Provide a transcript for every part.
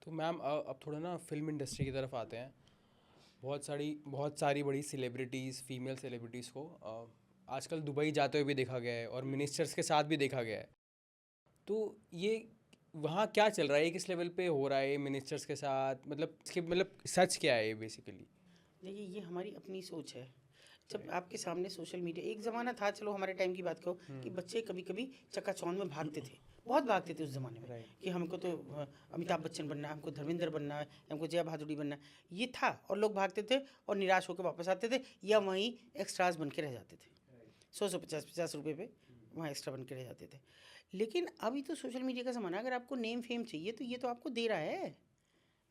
तो मैम अब थोड़ा ना फिल्म इंडस्ट्री की तरफ आते हैं। बहुत सारी बड़ी सेलिब्रिटीज़, फीमेल सेलिब्रिटीज़ को आजकल दुबई जाते हुए भी देखा गया है और मिनिस्टर्स के साथ भी देखा गया है। तो ये वहाँ क्या चल रहा है, ये किस लेवल पे हो रहा है मिनिस्टर्स के साथ, मतलब इसके मतलब सच क्या है ये बेसिकली? देखिए, ये हमारी अपनी सोच है। जब आपके सामने सोशल मीडिया, एक ज़माना था, चलो हमारे टाइम की बात करो, कि बच्चे कभी कभी चकाचौंध में भागते थे, बहुत भागते थे उस ज़माने में, राइट। कि हमको तो अमिताभ बच्चन बनना है, हमको धर्मेंद्र बनना है, हमको जया भादुड़ी बनना है, ये था। और लोग भागते थे और निराश होकर वापस आते थे, या वहीं एक्स्ट्रास बन के रह जाते थे। 100-150 रुपये पे वहाँ एक्स्ट्रा बन के रह जाते थे। लेकिन अभी तो सोशल मीडिया का ज़माना है, अगर आपको नेम फेम चाहिए तो ये तो आपको दे रहा है।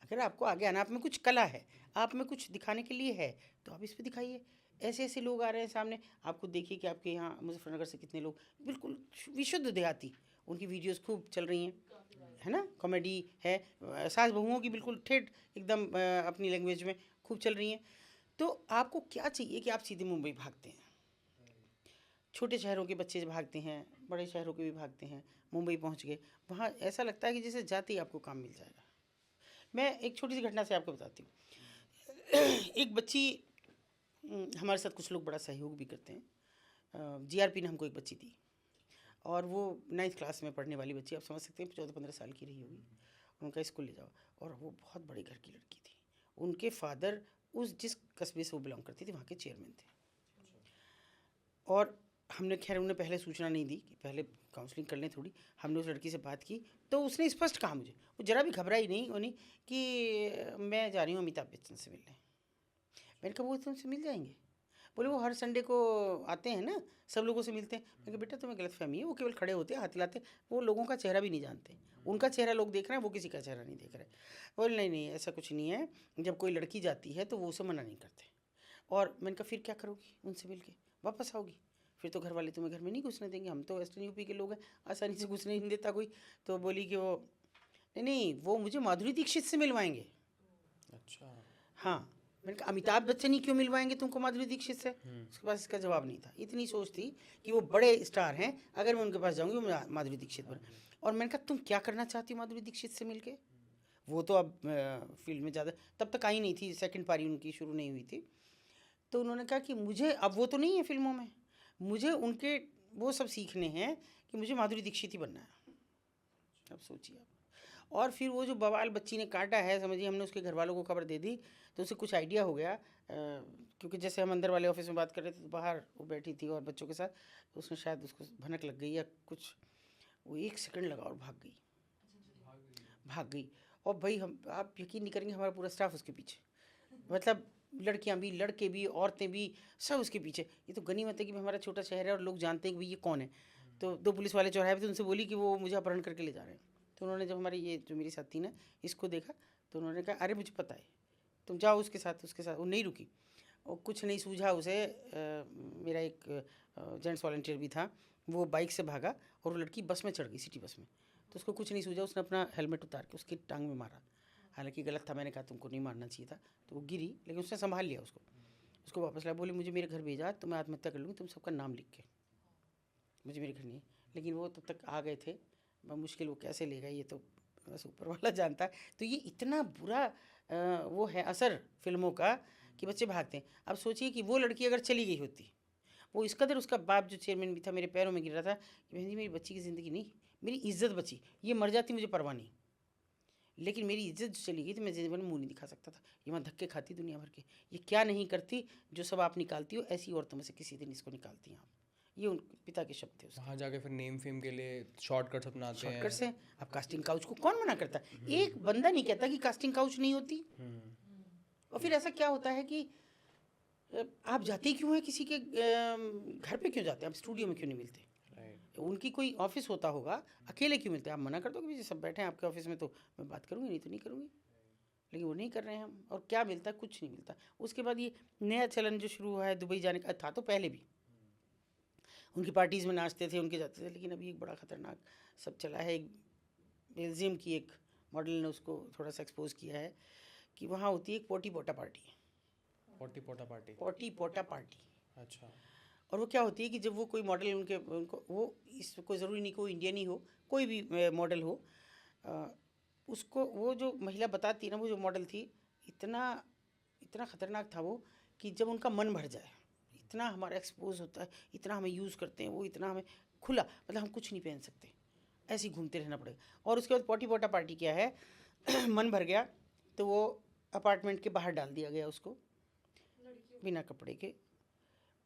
अगर आपको आगे आना, आप में कुछ कला है, आप में कुछ दिखाने के लिए है, तो आप इस पे दिखाइए। ऐसे ऐसे लोग आ रहे हैं सामने, आपको देखिए कि आपके यहाँ मुजफ्फरनगर से कितने लोग बिल्कुल विशुद्ध देहाती, उनकी वीडियोस खूब चल रही हैं, है ना, कॉमेडी है, सास बहुओं की बिल्कुल ठेठ एकदम अपनी लैंग्वेज में खूब चल रही हैं। तो आपको क्या चाहिए कि आप सीधे मुंबई भागते हैं? छोटे शहरों के बच्चे भागते हैं, बड़े शहरों के भी भागते हैं, मुंबई पहुंच गए, वहाँ ऐसा लगता है कि जैसे जाते ही आपको काम मिल जाएगा। मैं एक छोटी सी घटना से आपको बताती हूँ। एक बच्ची, हमारे साथ कुछ लोग बड़ा सहयोग भी करते हैं, जीआरपी ने हमको एक बच्ची दी, और वो 9th क्लास में पढ़ने वाली बच्ची, आप समझ सकते हैं 14-15 साल की रही होगी। उनका स्कूल ले जाओ, और वो बहुत बड़े घर की लड़की थी। उनके फादर उस जिस कस्बे से वो बिलोंग करती थी वहाँ के चेयरमैन थे। और हमने खैर उन्हें पहले सूचना नहीं दी कि पहले काउंसलिंग कर लें थोड़ी। हमने उस लड़की से बात की, तो उसने स्पष्ट कहा मुझे, वो ज़रा भी घबराई नहीं, वो नहीं कि मैं जा रही हूँ अमिताभ बच्चन से मिलने। मैंने कहा वो तुमसे मिल जाएंगे? बोले वो हर संडे को आते हैं ना, सब लोगों से मिलते हैं। मैंने कहा बेटा तुम्हें गलतफहमी है, वो केवल खड़े होते हैं, हाथ हिलाते हैं, वो लोगों का चेहरा भी नहीं जानते। उनका चेहरा लोग देख रहे हैं, वो किसी का चेहरा नहीं देख रहे। बोले नहीं नहीं, ऐसा कुछ नहीं है, जब कोई लड़की जाती है तो वो उसे मना नहीं करते। और मैंने कहा फिर क्या करोगी उनसे मिल के? वापस आओगी? फिर तो घर वाले तुम्हें घर में नहीं घुसने देंगे, हम तो वेस्टर्न यूपी के लोग हैं, आसानी से घुसने नहीं देता कोई। तो बोली कि वो नहीं नहीं, वो मुझे माधुरी दीक्षित से मिलवाएंगे। अच्छा। हाँ। मैंने कहा अमिताभ बच्चन ही क्यों मिलवाएंगे तुमको माधुरी दीक्षित से? उसके पास इसका जवाब नहीं था। इतनी सोच थी कि वो बड़े स्टार हैं, अगर मैं उनके पास जाऊंगी वो माधुरी दीक्षित बन। और मैंने कहा तुम क्या करना चाहती हो माधुरी दीक्षित से मिलके? वो तो अब फील्ड में ज़्यादा तब तक आई नहीं थी, सेकंड पारी उनकी शुरू नहीं हुई थी। तो उन्होंने कहा कि मुझे, अब वो तो नहीं है फिल्मों में, मुझे उनके वो सब सीखने हैं, कि मुझे माधुरी दीक्षित ही बनना है। अब सोचिए आप। और फिर वो जो बवाल बच्ची ने काटा है, समझिए हमने उसके घर वालों को खबर दे दी, तो उसे कुछ आइडिया हो गया, क्योंकि जैसे हम अंदर वाले ऑफिस में बात कर रहे थे तो बाहर वो बैठी थी और बच्चों के साथ, तो उसमें शायद उसको भनक लग गई या कुछ, वो 1 सेकंड लगा और भाग गई। भाग गई। और भाई हम, आप यकीन नहीं करेंगे, हमारा पूरा स्टाफ उसके पीछे, मतलब लड़कियां भी, लड़के भी, औरतें भी, सब उसके पीछे। ये तो गनीमत है कि हमारा छोटा शहर है और लोग जानते हैं कि भाई ये कौन है। तो 2 पुलिस वाले चौराहे पे थे, उनसे बोली कि वो मुझे अपहरण करके ले जा रहे हैं। तो उन्होंने, जब हमारी ये जो मेरी साथी ने इसको देखा, तो उन्होंने कहा अरे मुझे पता है, तुम जाओ उसके साथ। उसके साथ वो नहीं रुकी, और कुछ नहीं सूझा उसे। मेरा एक जेंट्स वॉलंटियर भी था, वो बाइक से भागा और वो लड़की बस में चढ़ गई, सिटी बस में। तो उसको कुछ नहीं सूझा, उसने अपना हेलमेट उतार के उसकी टांग में मारा। हालांकि गलत था, मैंने कहा तुमको नहीं मारना चाहिए था। तो वो गिरी, लेकिन उसने संभाल लिया उसको। उसको वापस लाया, बोली मुझे मेरे घर भेजा, तो मैं आत्महत्या कर लूँगी, तुम सबका नाम लिख के, मुझे मेरे घर नहीं है। लेकिन वो तब तक आ गए थे, मुश्किल, वो कैसे ले गए ये तो बस ऊपर वाला जानता है। तो ये इतना बुरा वो है असर फिल्मों का, कि बच्चे भागते हैं। अब सोचिए कि वो लड़की अगर चली गई होती, वो इस कदर, उसका बाप जो चेयरमैन भी था मेरे पैरों में गिर रहा था कि बहन जी मेरी बच्ची की ज़िंदगी नहीं, मेरी इज्जत बची, ये मर जाती मुझे परवाह नहीं, लेकिन मेरी इज्जत जो चली गई थी, मैं जीवन में मुंह नहीं दिखा सकता था। ये मैं धक्के खाती दुनिया भर के, ये क्या नहीं करती जो सब आप निकालती हो, ऐसी औरतों में से किसी दिन इसको निकालती हैं आप। ये उन पिता के शब्द थे उसके। वहाँ जाके फिर नेम फेम के लिए शॉर्टकट्स अपनाते शॉर्टकट हैं। से, अब कास्टिंग काउच को कौन मना करता है? एक बंदा नहीं कहता कि कास्टिंग काउच नहीं होती। और फिर ऐसा क्या होता है कि आप जाते ही क्यों हैं किसी के घर पे क्यों जाते हैं? आप स्टूडियो में क्यों नहीं मिलते? राइट। उनकी कोई ऑफिस होता होगा, अकेले क्यों मिलते हैं? आप मना कर दो कि सब बैठे हैं आपके ऑफिस में, तो मैं बात करूँगी, नहीं तो नहीं करूँगी। लेकिन वो नहीं कर रहे हैं हम, और क्या मिलता है? कुछ नहीं मिलता। उसके बाद ये नया चलन जो शुरू हुआ है दुबई जाने का, था तो पहले भी, उनकी पार्टीज़ में नाचते थे, उनके जाते थे, लेकिन अभी एक बड़ा ख़तरनाक सब चला है। एक बेल्जियम की एक मॉडल ने उसको थोड़ा सा एक्सपोज किया है, कि वहाँ होती है एक पोटी पोटा पार्टी। पोटी पोटा पार्टी। पोटी पोटा पार्टी। अच्छा। और वो क्या होती है कि जब वो कोई मॉडल, उनके उनको वो, इस कोई ज़रूरी नहीं कि वो इंडियन ही हो, कोई भी मॉडल हो, उसको वो जो महिला बताती है ना, वो जो मॉडल थी, इतना इतना ख़तरनाक था वो, कि जब उनका मन भर जाए, इतना हमारा एक्सपोज होता है, इतना हमें यूज़ करते हैं वो, इतना हमें खुला, मतलब हम कुछ नहीं पहन सकते, ऐसे ही घूमते रहना पड़ेगा। और उसके बाद पोटी पोटा पार्टी क्या है मन भर गया तो वो अपार्टमेंट के बाहर डाल दिया गया उसको, बिना कपड़े के।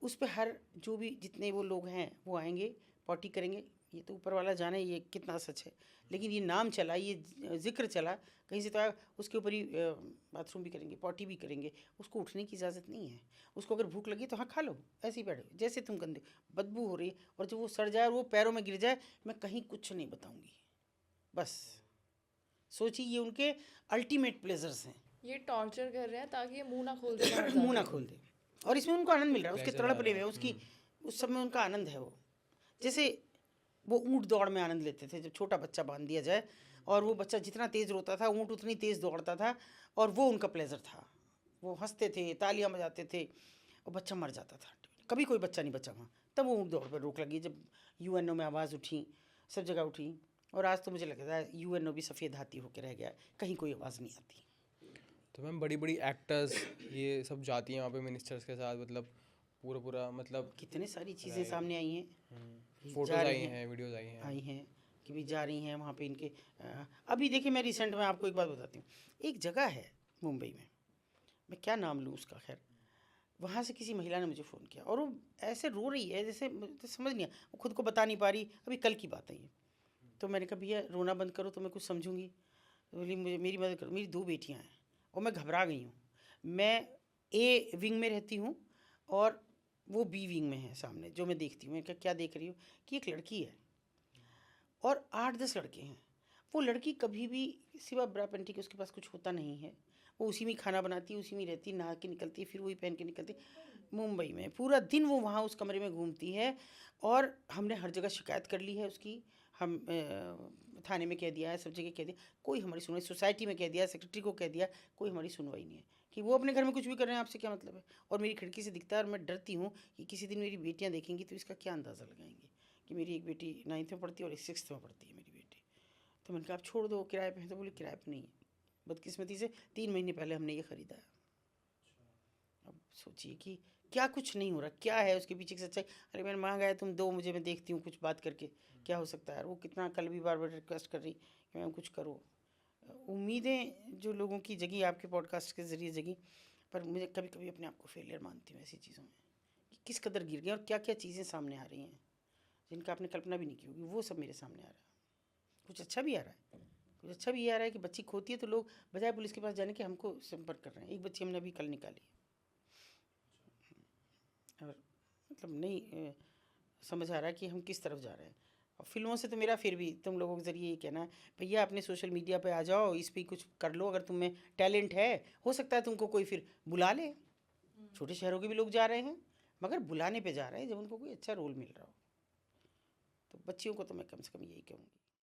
उस पे हर जो भी जितने वो लोग हैं वो आएंगे, पॉटी करेंगे। ये तो ऊपर वाला जाने ये कितना सच है, लेकिन ये नाम चला, ये जिक्र चला कहीं से, तो आया उसके ऊपर ही बाथरूम भी करेंगे, पॉटी भी करेंगे। उसको उठने की इजाज़त नहीं है। उसको अगर भूख लगी तो हाँ खा लो, ऐसे ही बैठो जैसे तुम गंदे, बदबू हो रही है, और जब वो सड़ जाए और वो पैरों में गिर जाए, मैं कहीं कुछ नहीं बताऊँगी। बस सोचिए, ये उनके अल्टीमेट प्लेजर्स हैं। ये टॉर्चर कर रहे हैं ताकि ये मुंह ना खोल दे बाहर मुंह ना जाके। खोल दे, और इसमें उनको आनंद मिल रहा है, उसके Pleasure आ तड़प रहे रहा हुए है। हैं, उसकी उस सब में उनका आनंद है। वो जैसे वो ऊँट दौड़ में आनंद लेते थे, जब छोटा बच्चा बांध दिया जाए और वो बच्चा जितना तेज़ रोता था, ऊँट उतनी तेज़ दौड़ता था, और वो उनका प्लेजर था। वो हंसते थे, तालियां बजाते थे, और बच्चा मर जाता था। कभी कोई बच्चा नहीं बचा वहाँ। तब वो ऊँट दौड़ पर रोक लगी, जब यूएनओ में आवाज़ उठी, सब जगह उठी। और आज तो मुझे लगता है यूएनओ भी सफ़ेद हाथी होकर रह गया, कहीं कोई आवाज़ नहीं आती। तो मैम बड़ी बड़ी एक्टर्स ये सब जाती हैं वहाँ पे मिनिस्टर्स के साथ, मतलब पूरा पूरा, मतलब कितने सारी चीज़ें सामने आई हैं, जा फोटोज रही आई हैं, हैं, वीडियोस आई हैं। कि भी जा रही हैं वहाँ पे इनके। अभी देखिए, मैं रिसेंट में आपको एक बात बताती हूँ। एक जगह है मुंबई में, मैं क्या नाम लूँ उसका, खैर, वहाँ से किसी महिला ने मुझे फ़ोन किया, और वो ऐसे रो रही है जैसे, मुझे समझ नहीं आया, वो खुद को बता नहीं पा रही। अभी कल की बात है ये। तो मैंने कहा भैया रोना बंद करो तो मैं कुछ समझूंगी। तो बोली मुझे मेरी मदद करो, मेरी 2 बेटियाँ हैं और मैं घबरा गई हूँ। मैं ए विंग में रहती हूँ और वो बी विंग में है सामने, जो मैं देखती हूँ। मैं कहा क्या देख रही हूँ? कि एक लड़की है और 8-10 लड़के हैं। वो लड़की कभी भी सिवा ब्रा पेंटी के उसके पास कुछ होता नहीं है। वो उसी में खाना बनाती है, उसी में रहती, नहा के निकलती है, फिर वही पहन के निकलती। मुंबई में पूरा दिन वो वहाँ उस कमरे में घूमती है, और हमने हर जगह शिकायत कर ली है उसकी। हम थाने में कह दिया है, सब जगह कह दिया, कोई हमारी सुनवाई, सोसाइटी में कह दिया, सेक्रेटरी को कह दिया, कोई हमारी सुनवाई नहीं है। कि वो अपने घर में कुछ भी कर रहे हैं, आपसे क्या मतलब है? और मेरी खिड़की से दिखता है, और मैं डरती हूँ कि किसी दिन मेरी बेटियाँ देखेंगी तो इसका क्या अंदाज़ा लगाएंगी कि मेरी एक बेटी 9th में पढ़ती है और एक 6th में पढ़ती है मेरी बेटी। तो मैंने कहा आप छोड़ दो, किराए पे है। तो बोले किराए पे नहीं है, बदकिस्मती से 3 महीने पहले हमने ये ख़रीदा है। अब सोचिए कि क्या कुछ नहीं हो रहा, क्या है उसके पीछे की सच्चाई। अरे मैंने मांगा है, तुम दो मुझे, मैं देखती हूँ कुछ बात करके क्या हो सकता है। वो कितना कल भी बार बार रिक्वेस्ट कर रही कि मैम कुछ करो। उम्मीदें जो लोगों की जगी आपके पॉडकास्ट के ज़रिए जगी, पर मुझे कभी कभी अपने आप को फेलियर मानती हूँ ऐसी चीज़ों में, कि किस कदर गिर गए और क्या क्या चीज़ें सामने आ रही हैं जिनका आपने कल्पना भी नहीं की होगी। वो सब मेरे सामने आ रहा है। कुछ अच्छा भी आ रहा है, कुछ अच्छा भी ये आ रहा है कि बच्ची खोती है तो लोग बजाय पुलिस के पास जाने के हमको संपर्क कर रहे हैं। एक बच्ची हमने अभी कल निकाली, और मतलब नहीं समझ आ रहा है कि हम किस तरफ जा रहे हैं। और फिल्मों से तो मेरा फिर भी तुम लोगों के ज़रिए ये कहना है, भैया अपने सोशल मीडिया पे आ जाओ, इस पर कुछ कर लो। अगर तुम्हें टैलेंट है, हो सकता है तुमको कोई फिर बुला ले। छोटे शहरों के भी लोग जा रहे हैं, मगर बुलाने पे जा रहे हैं जब उनको कोई अच्छा रोल मिल रहा हो। तो बच्चियों को तो मैं कम से कम यही कहूँगी।